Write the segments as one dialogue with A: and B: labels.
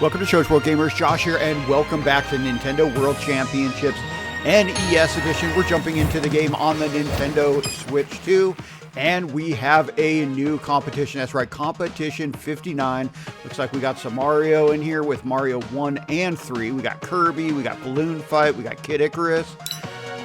A: Welcome to Show's World Gamers, Josh here, and welcome back to Nintendo World Championships NES Edition. We're jumping into the game on the Nintendo Switch 2, and we have a new competition. That's right, Competition 59. Looks like we got some Mario in here with Mario 1 and 3. We got Kirby, we got Balloon Fight, we got Kid Icarus.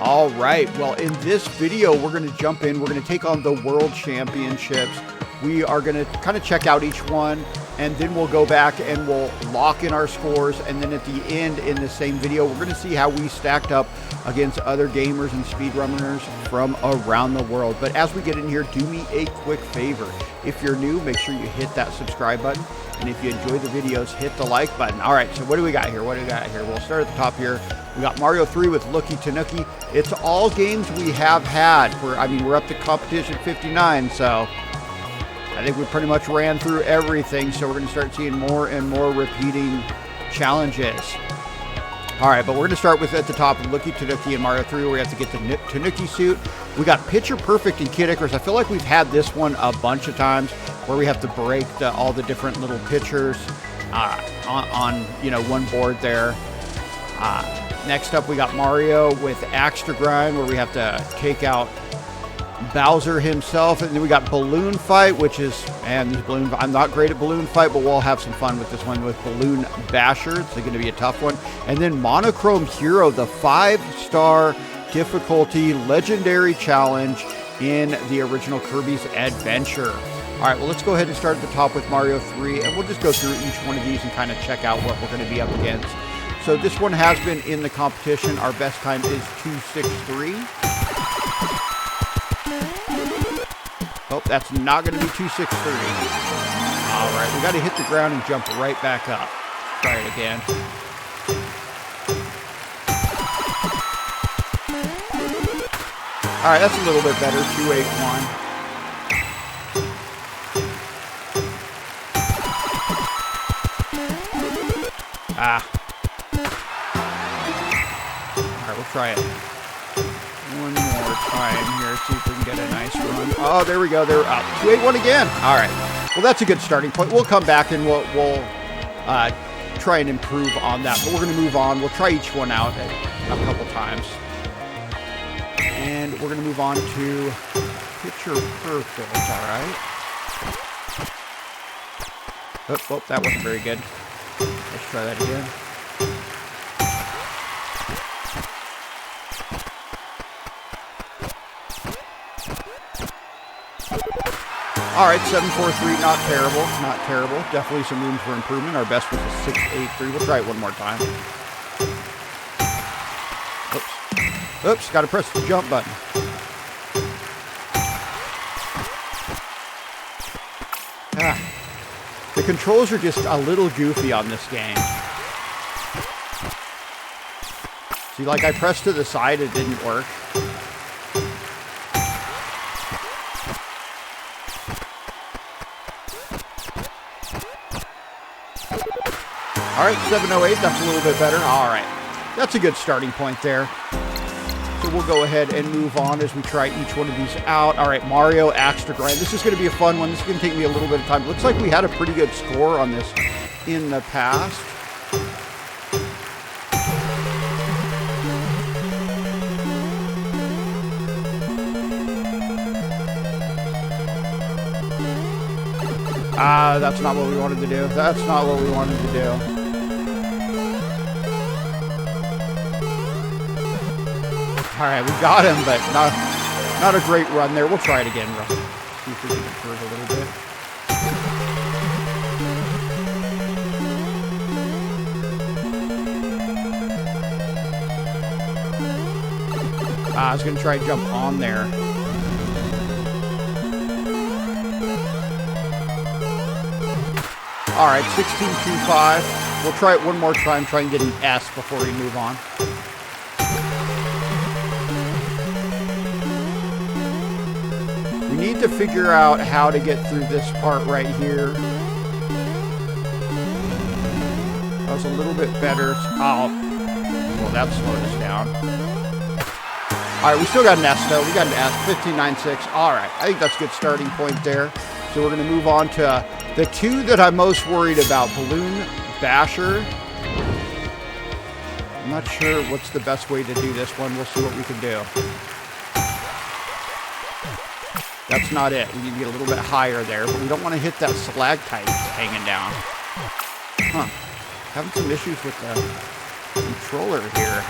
A: All right, well, in this video, we're going to jump in. We're going to take on the World Championships. We are going to kind of check out each one, and then we'll go back and we'll lock in our scores. And then at the end in the same video, we're going to see how we stacked up against other gamers and speedrunners from around the world. But as we get in here, do me a quick favor. If you're new, make sure you hit that subscribe button. And if you enjoy the videos, hit the like button. All right, so what do we got here? We'll start at the top here. We got Mario 3 with Looky Tanuki. It's all games we have had. We're up to competition 59, so I think we pretty much ran through everything, so we're going to start seeing more and more repeating challenges. All right, but we're going to start with at the top, Looky Tanuki and Mario 3, where we have to get the Tanuki suit. We got Picture Perfect and Kid Icarus. I feel like we've had this one a bunch of times, where we have to break all the different little pictures on one board there. Next up, we got Mario with Axe to Grind, where we have to take out Bowser himself. And then we got Balloon Fight, which is, I'm not great at Balloon Fight, but we'll have some fun with this one with Balloon Basher. It's going to be a tough one. And then Monochrome Hero, the 5-star difficulty legendary challenge in the original Kirby's Adventure. All right, well, let's go ahead and start at the top with Mario 3, and we'll just go through each one of these and kind of check out what we're going to be up against. So this one has been in the competition. Our best time is 2:63. Oh, that's not going to be 2:63. All right, we got to hit the ground and jump right back up. Try it again. All right, that's a little bit better. 281. All right, we'll try it one more time here, see if we can get a nice run. Oh, there we go. They're up. 281 again. All right. Well, that's a good starting point. We'll come back and we'll try and improve on that. But we're going to move on. We'll try each one out a couple times. And we're going to move on to Picture Perfect. All right. Oh, that wasn't very good. Let's try that again. All right, 743, not terrible, not terrible. Definitely some room for improvement. Our best was a 683. We'll try it one more time. Oops, got to press the jump button. The controls are just a little goofy on this game. See, like I pressed to the side, it didn't work. All right, 708, that's a little bit better. All right, that's a good starting point there. So we'll go ahead and move on as we try each one of these out. All right, Mario Axe to Grind. This is going to be a fun one. This is going to take me a little bit of time. Looks like we had a pretty good score on this in the past. That's not what we wanted to do. That's not what we wanted to do. All right, we got him, but not a great run there. We'll try it again, bro. See if we can improve a little bit. I was going to try and jump on there. All right, 1625. We'll try it one more time, try and get an S before we move on. We need to figure out how to get through this part right here. That was a little bit better. Oh, well, that slowed us down. All right, we still got an S, though. We got an S, 1596. All right, I think that's a good starting point there. So we're going to move on to the two that I'm most worried about, Balloon basher. I'm not sure what's the best way to do this one. We'll see what we can do. That's not it. We need to get a little bit higher there, but we don't want to hit that stalactite hanging down. Huh. Having some issues with the controller here.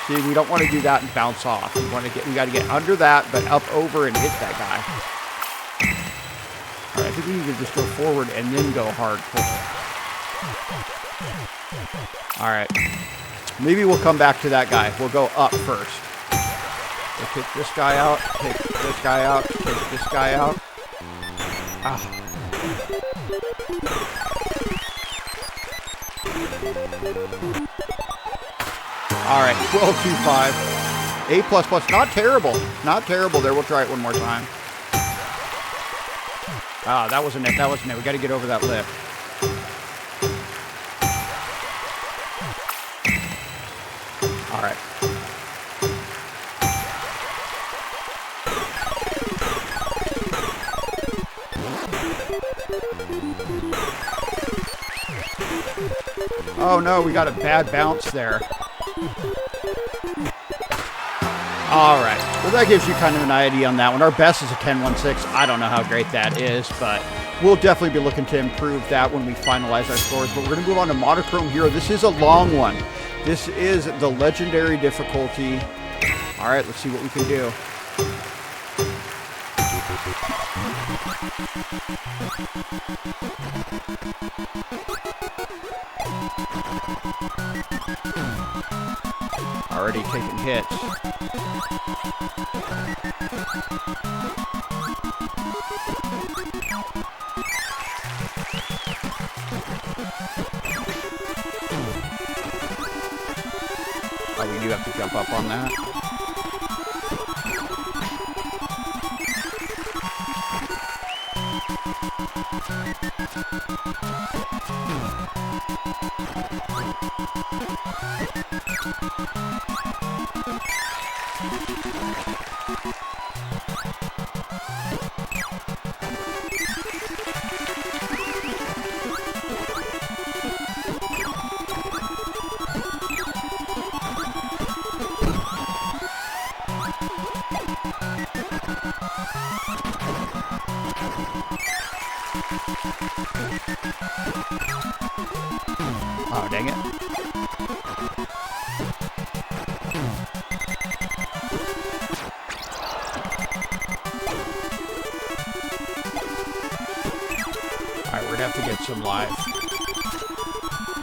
A: See, we don't want to do that and bounce off. We got to get under that, but up over and hit that guy. All right, I think we need to just go forward and then go hardcore. All right. Maybe we'll come back to that guy. We'll go up first. We'll take this guy out, take this guy out, take this guy out. Ah. All right, 12.25. A++, not terrible. Not terrible there. We'll try it one more time. Ah, that wasn't it. That wasn't it. We got to get over that lip. All right. Oh no, we got a bad bounce there. All right. Well, that gives you kind of an idea on that one. Our best is a 10.16. I don't know how great that is, but we'll definitely be looking to improve that when we finalize our scores. But we're going to move on to Monochrome Hero. This is a long one. This is the legendary difficulty. All right, let's see what we can do. Already taking hits. Oh, we do have to jump up on that. Oh, dang it. Alright, we're gonna have to get some life.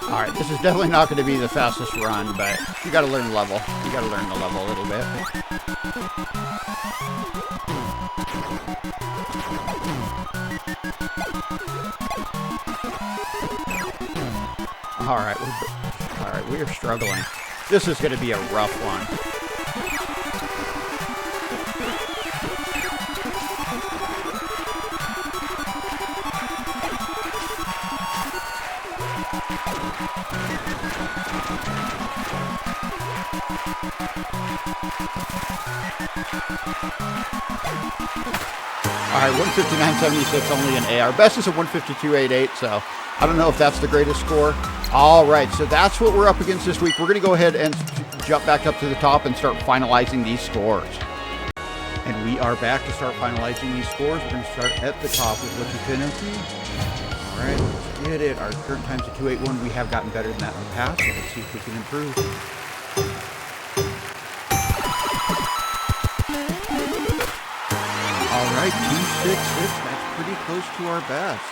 A: Alright, this is definitely not going to be the fastest run, but you gotta learn the level. You gotta learn the level a little bit. Alright, we are struggling. This is going to be a rough one. Alright, 159.76, only an A. Our best is a 152.88, so I don't know if that's the greatest score. Alright, so that's what we're up against this week. We're going to go ahead and jump back up to the top and start finalizing these scores. And we are back to start finalizing these scores. We're going to start at the top with Lucky Penalty. Alright, let's get it. Our current time's a 281. We have gotten better than that in the past, so let's see if we can improve. Alright, 266. That's pretty close to our best.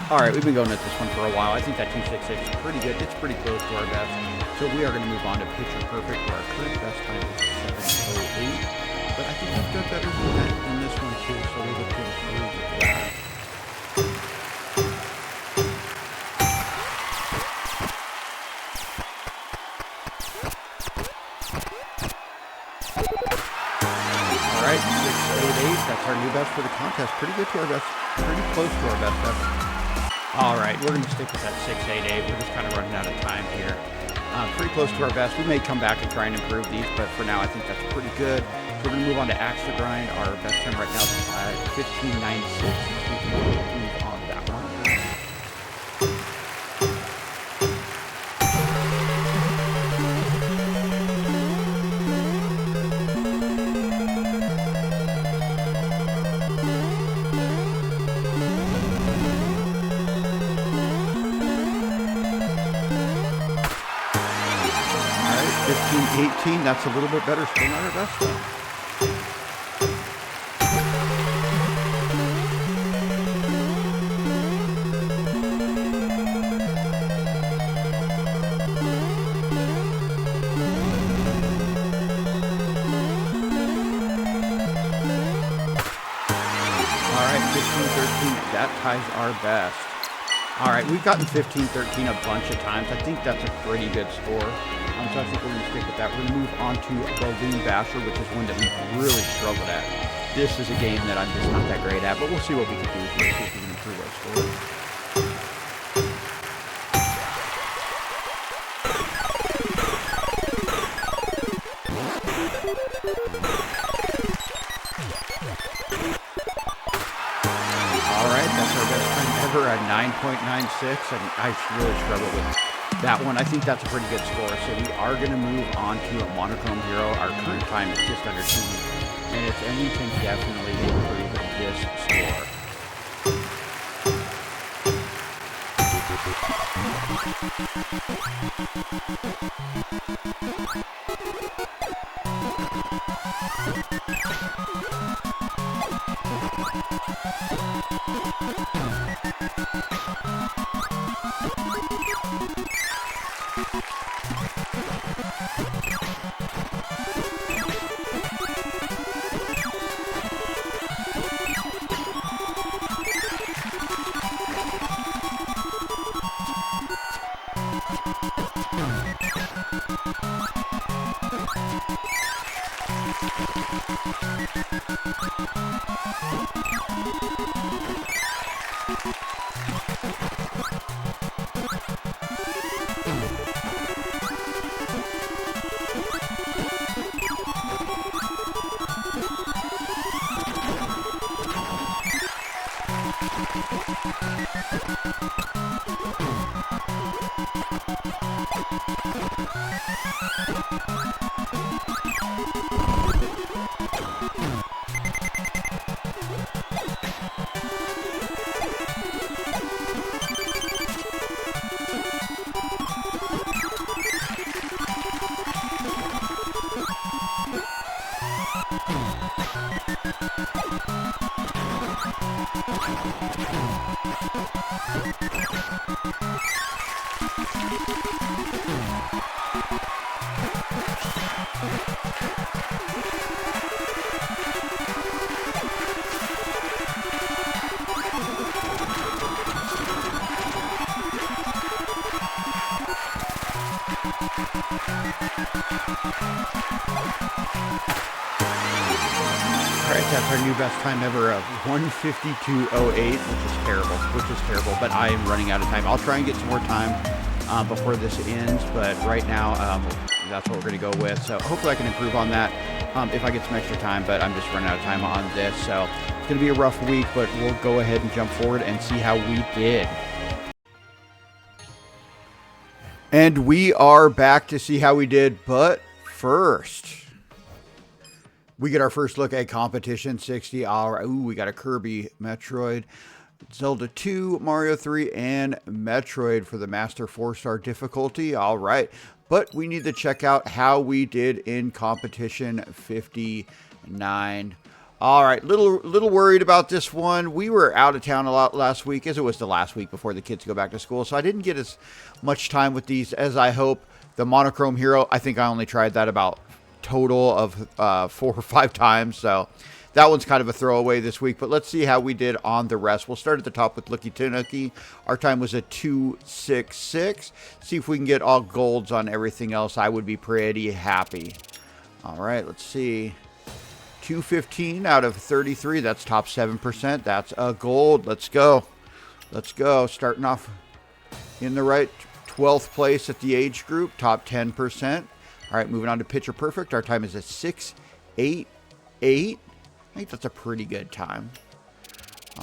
A: Alright, we've been going at this one for a while. I think that 266 is pretty good. It's pretty close to our best. So we are going to move on to Picture Perfect, where our current best time is 7:08. But I think we've done better than that in this one too, so we'll look to improve with that. Alright, 688. That's our new best for the contest. Pretty good to our best. Pretty close to our best. Alright, we're going to stick with that 688. We're just kind of running out of time here. Pretty close to our best. We may come back and try and improve these, but for now I think that's pretty good. So we're going to move on to Axe to Grind. Our best time right now is 15.96. We can move on that one. 18, that's a little bit better. Still not our best one. All right, 15-13, that ties our best. All right, we've gotten 15-13 a bunch of times. I think that's a pretty good score. So I think we're going to stick with that. We're going to move on to Balloon Basher, which is one that we've really struggled at. This is a game that I'm just not that great at, but we'll see what we can do here, see if we can improve our score. All right, that's our best time ever at 9.96, and I really struggle with that one. I think that's a pretty good score. So we are going to move on to a monochrome hero. Our current time is just under 2 minutes, and we can definitely improve this score. That's our new best time ever of 1:52:08, which is terrible, but I am running out of time. I'll try and get some more time before this ends, but right now that's what we're going to go with. So hopefully I can improve on that if I get some extra time, but I'm just running out of time on this. So it's going to be a rough week, but we'll go ahead and jump forward and see how we did. And we are back to see how we did, but first, we get our first look at Competition 60. All right. Ooh, we got a Kirby, Metroid, Zelda 2, Mario 3, and Metroid for the Master 4-star difficulty. All right. But we need to check out how we did in Competition 59. All right. Little worried about this one. We were out of town a lot last week, as it was the last week before the kids go back to school. So I didn't get as much time with these as I hope. The monochrome hero, I think I only tried that about total of 4 or 5 times, so that one's kind of a throwaway this week, but let's see how we did on the rest. We'll start at the top with Looky Tanuki. Our time was a 2:66. See if we can get all golds on everything else. I would be pretty happy. All right, let's see. 215 out of 33. That's top 7%. That's a gold. Let's go. Let's go. Starting off in the right 12th place at the age group, top 10%. All right, moving on to Picture Perfect. Our time is a 6:88. I think that's a pretty good time.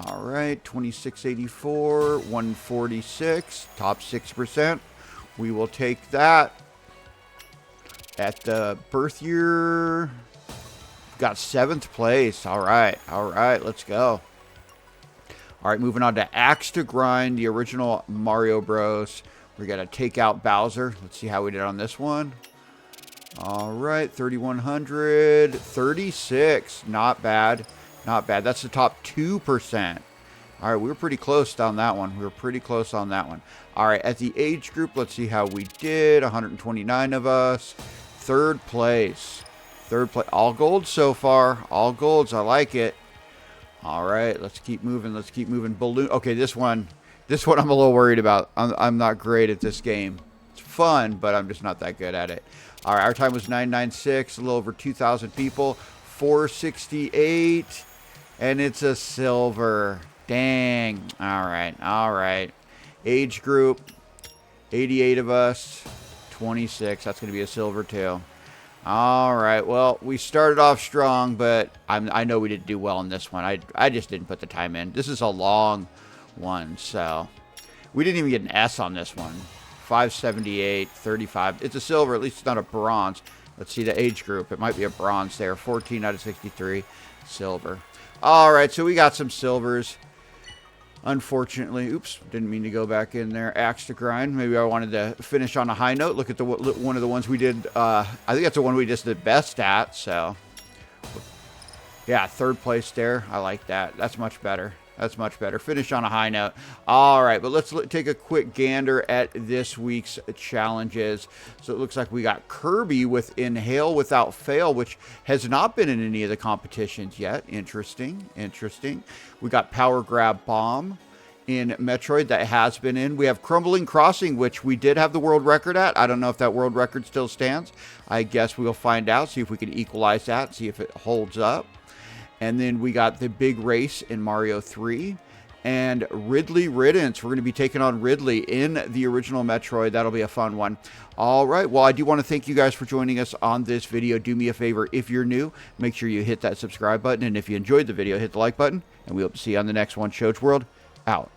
A: All right, 2684, 146, top 6%. We will take that. At the birth year, got 7th place. All right, let's go. All right, moving on to Axe to Grind, the original Mario Bros. We're going to take out Bowser. Let's see how we did on this one. All right, 3,100, 36. Not bad. Not bad. That's the top 2%. All right, we were pretty close on that one. We were pretty close on that one. All right, at the age group, let's see how we did. 129 of us. Third place. Third place. All golds so far. All golds. I like it. All right, let's keep moving. Let's keep moving. Balloon. Okay, this one I'm a little worried about. I'm not great at this game. It's fun, but I'm just not that good at it. All right, our time was 996, a little over 2,000 people. 468, and it's a silver. Dang. All right, all right. Age group, 88 of us, 26. That's going to be a silver too. All right, well, we started off strong, but I know we didn't do well in this one. I just didn't put the time in. This is a long one, so we didn't even get an S on this one. 578, 35. It's a silver. At least it's not a bronze. Let's see the age group. It might be a bronze there. 14 out of 63. Silver. All right, so we got some silvers. Unfortunately, oops, didn't mean to go back in there. Axe to grind. Maybe I wanted to finish on a high note. Look at the one of the ones we did. I think that's the one we just did best at. So, yeah, third place there. I like that. That's much better. That's much better. Finish on a high note. All right, but let's take a quick gander at this week's challenges. So it looks like we got Kirby with Inhale Without Fail, which has not been in any of the competitions yet. Interesting, interesting. We got Power Grab Bomb in Metroid that has been in. We have Crumbling Crossing, which we did have the world record at. I don't know if that world record still stands. I guess we'll find out, see if we can equalize that, see if it holds up. And then we got the big race in Mario 3 and Ridley Riddance. We're going to be taking on Ridley in the original Metroid. That'll be a fun one. All right. Well, I do want to thank you guys for joining us on this video. Do me a favor. If you're new, make sure you hit that subscribe button. And if you enjoyed the video, hit the like button. And we hope to see you on the next one. Shoach World, out.